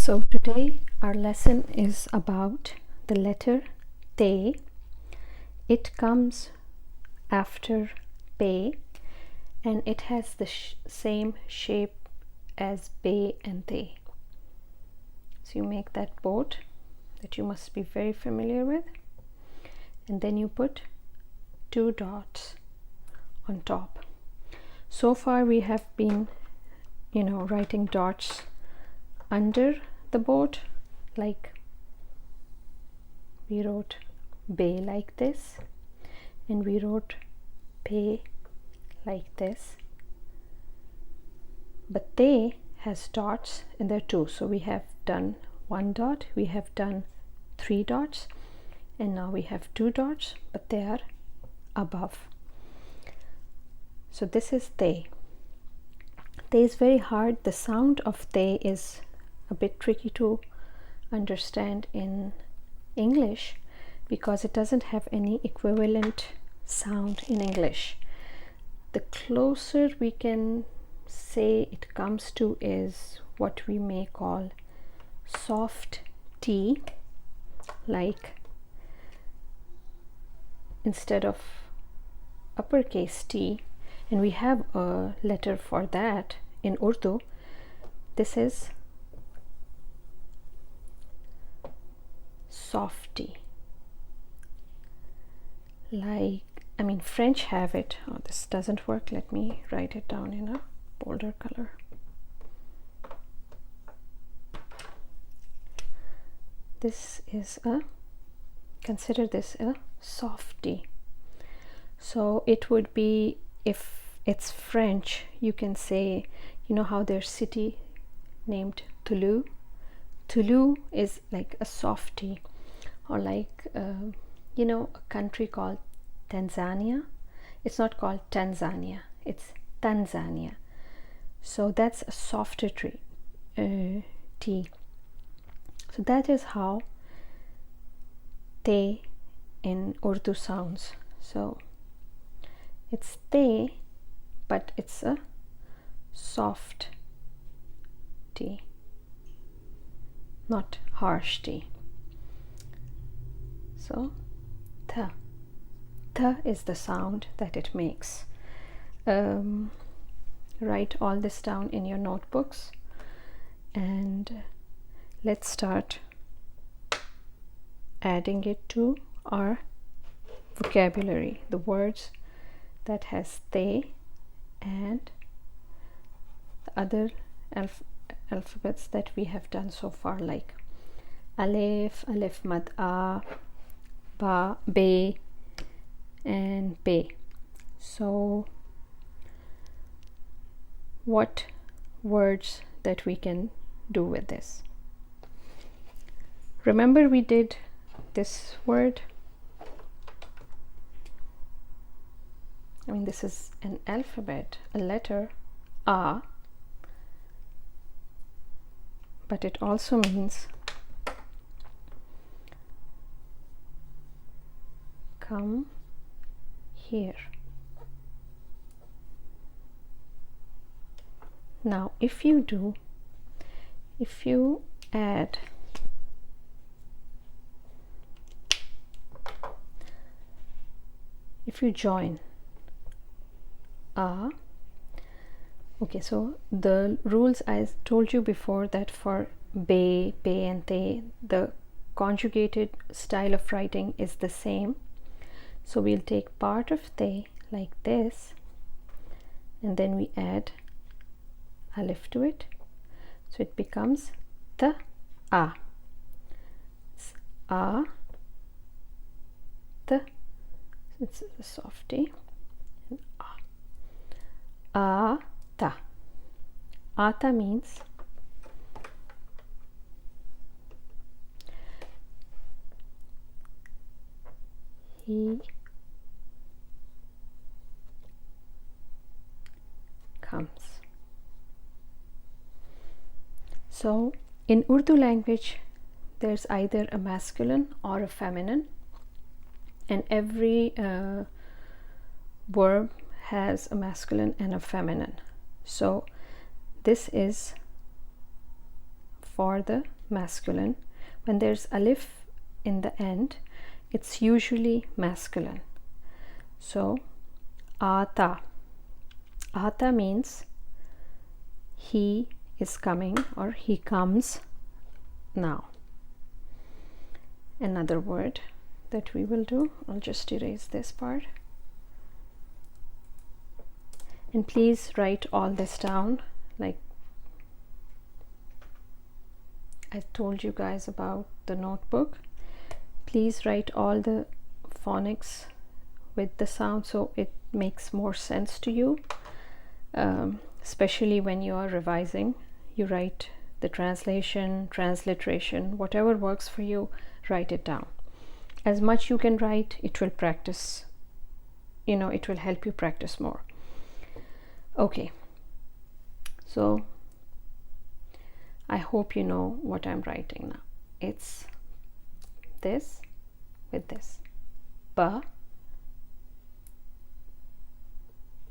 So today our lesson is about the letter te. It comes after pe and it has the same shape as be and te. So you make that boat that you must be very familiar with, and then you put two dots on top. So far we have been writing dots under the boat, like we wrote be like this, and we wrote pe like this, but te has dots in there too. So we have done one dot, we have done three dots, and now we have two dots, but they are above. So this is te. Te is very hard. The sound of te is a bit tricky to understand in English because it doesn't have any equivalent sound in English. The closer we can say it comes to is what we may call soft T, like instead of uppercase T, and we have a letter for that in Urdu. This is softy. Like, French have it. Oh, this doesn't work. Let me write it down in a bolder color. This is consider this a softy. So it would be, if it's French, you can say, how their city named Toulouse. Toulouse is like a softy, or like a country called Tanzania. It's not called Tanzania, it's Tanzania. So that's a softer T. So that is how te in Urdu sounds. So it's te, but it's a soft T, not harsh T. So th. Th is the sound that it makes. Write all this down in your notebooks, and let's start adding it to our vocabulary, the words that has te and the other alphabets that we have done so far, like alif, alif mad a, ba, be, and pe. So what words that we can do with this? Remember we did this word. This is an alphabet, a letter a, but it also means come here. Now if you add if you join a, okay, so the rules I told you before, that for be, pe and te, the conjugated style of writing is the same. So we'll take part of te like this, and then we add alif to it, so it becomes the a. It's a, the, it's a softy, and a, ta. Ata means he comes. So in Urdu language there's either a masculine or a feminine, and every verb has a masculine and a feminine. So this is for the masculine. When there's alif in the end, it's usually masculine. So ata. Ata means he is coming or he comes now. Another word that we will do, I'll just erase this part. And please write all this down, like I told you guys about the notebook. Please write all the phonics with the sound so it makes more sense to you, especially when you are revising. You write the translation, transliteration, whatever works for you, write it down. As much you can write, it will practice, it will help you practice more. Okay, so I hope you know what I'm writing now. It's this with this. Ba,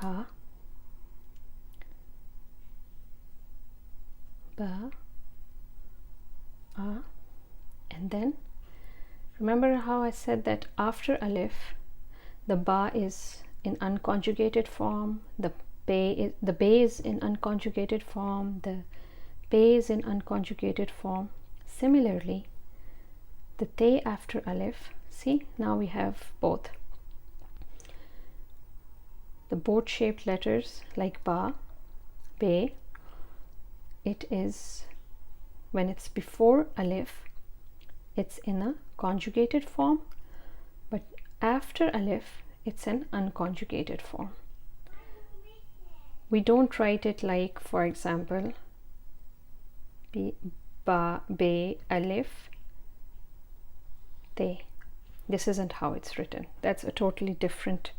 a, ba, a, and then remember how I said that after alif the ba is in unconjugated form, the be is in unconjugated form, the pe is in unconjugated form. Similarly, the te after alif, see, now we have both. The boat shaped letters like ba, be, it is, when it's before alif, it's in a conjugated form, but after alif, it's an unconjugated form. We don't write it like, for example, ba, be, alif, te. This isn't how it's written. That's a totally different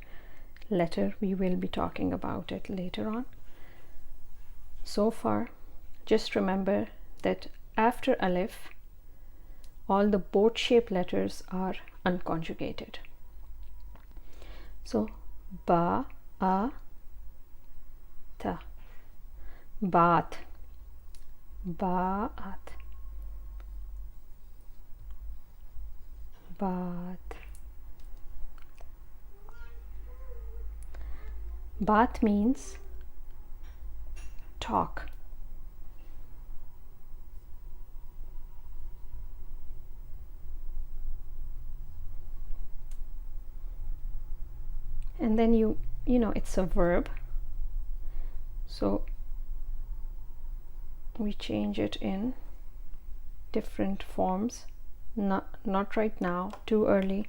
letter. We will be talking about it later on. So far, just remember that after alif, all the boat shaped letters are unconjugated. So ba, a, ta, baat, baat, baat. Baat means talk. And then you know it's a verb, so we change it in different forms. Not right now, too early.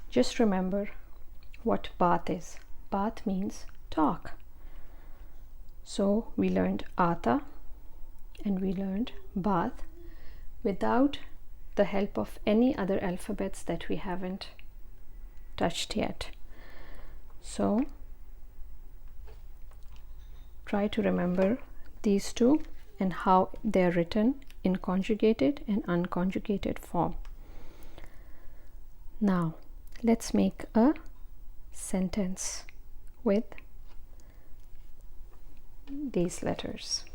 Just remember what baat is. Baat means talk. So we learned ata and we learned baat without the help of any other alphabets that we haven't touched yet. So try to remember these two and how they are written in conjugated and unconjugated form. Now let's make a sentence with these letters.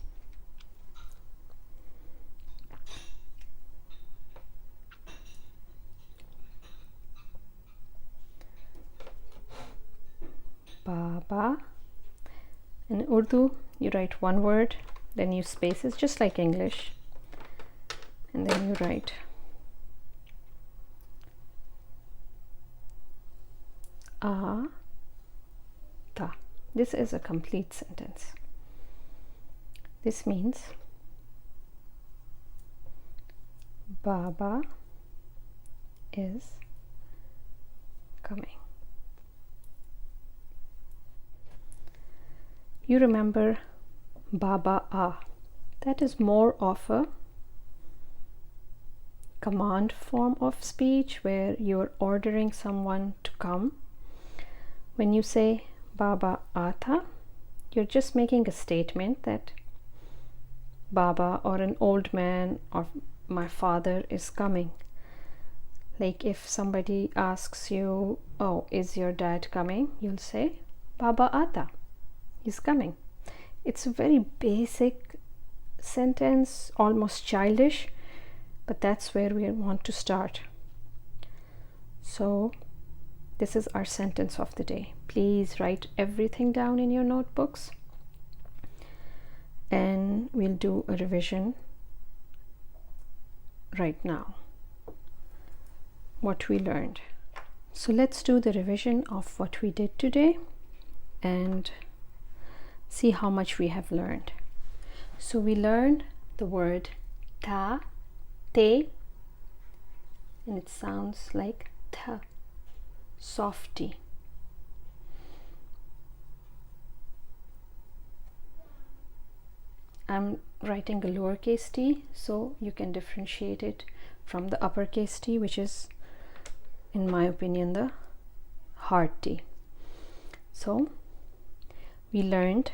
Baba. In Urdu, you write one word, then you spaces, just like English, and then you write a, ta. This is a complete sentence. This means Baba is coming. You remember Baba a. That is more of a command form of speech where you're ordering someone to come. When you say Baba ata, you're just making a statement that Baba or an old man or my father is coming. Like if somebody asks you, oh, is your dad coming? You'll say Baba ata. He's coming. It's a very basic sentence, almost childish, but that's where we want to start. So this is our sentence of the day. Please write everything down in your notebooks, and we'll do a revision right now, what we learned. So let's do the revision of what we did today and see how much we have learned. So we learned the word ta, te, and it sounds like th, softy. I'm writing a lowercase t, so you can differentiate it from the uppercase t, which is, in my opinion, the hard t. So we learned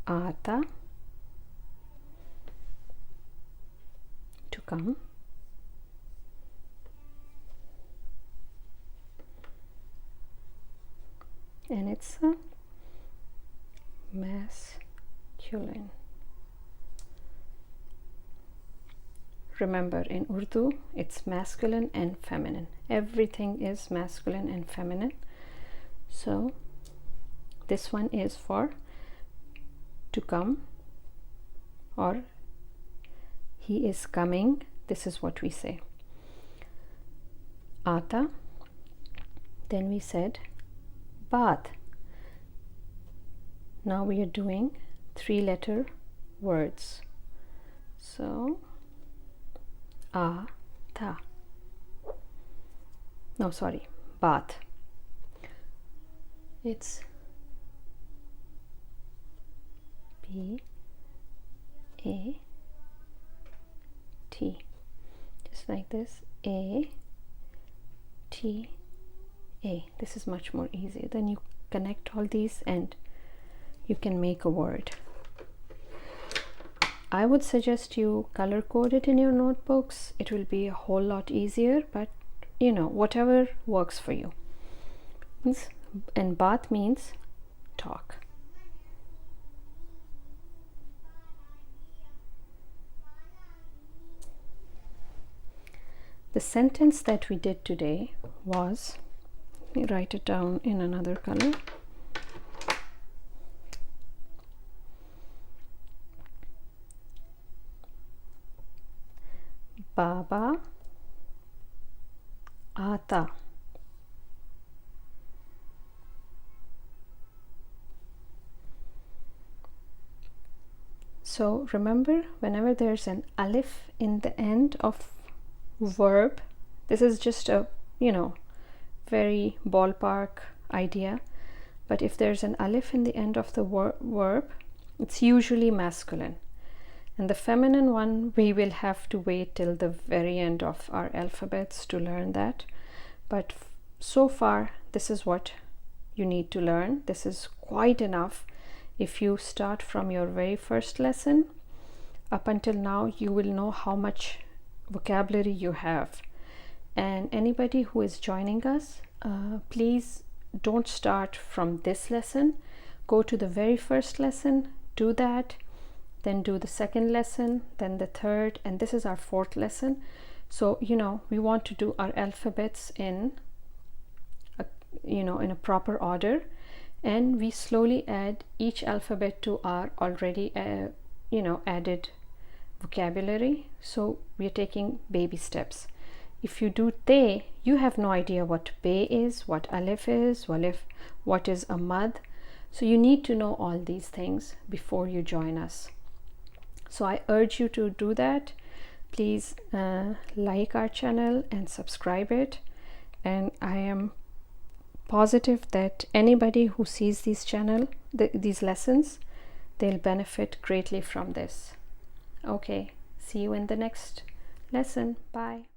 ata, to come, and it's a masculine. Remember, in Urdu it's masculine and feminine. Everything is masculine and feminine. So this one is for to come, or he is coming. This is what we say. Ata. Then we said bath. Now we are doing 3-letter words. So ta. No, sorry, bath. It's B-A-T. Just like this, A-T-A. This is much more easier. Then you connect all these and you can make a word. I would suggest you color code it in your notebooks. It will be a whole lot easier, but you know, whatever works for you. And bath means talk. The sentence that we did today was, let me write it down in another color. Baba आता. So remember, whenever there's an alif in the end of verb, this is just a, very ballpark idea, but if there's an alif in the end of the verb, it's usually masculine. And the feminine one, we will have to wait till the very end of our alphabets to learn that. But so far, this is what you need to learn. This is quite enough. If you start from your very first lesson, up until now, you will know how much vocabulary you have. And anybody who is joining us, please don't start from this lesson. Go to the very first lesson, do that. Then do the second lesson, then the third, and this is our 4th lesson. So, we want to do our alphabets in a proper order, and we slowly add each alphabet to our already, added vocabulary. So we are taking baby steps. If you do te, you have no idea what be is, what alif is, what is a mad. So you need to know all these things before you join us. So I urge you to do that. Please like our channel and subscribe it. And I am positive that anybody who sees these lessons, they'll benefit greatly from this. Okay, see you in the next lesson. Bye.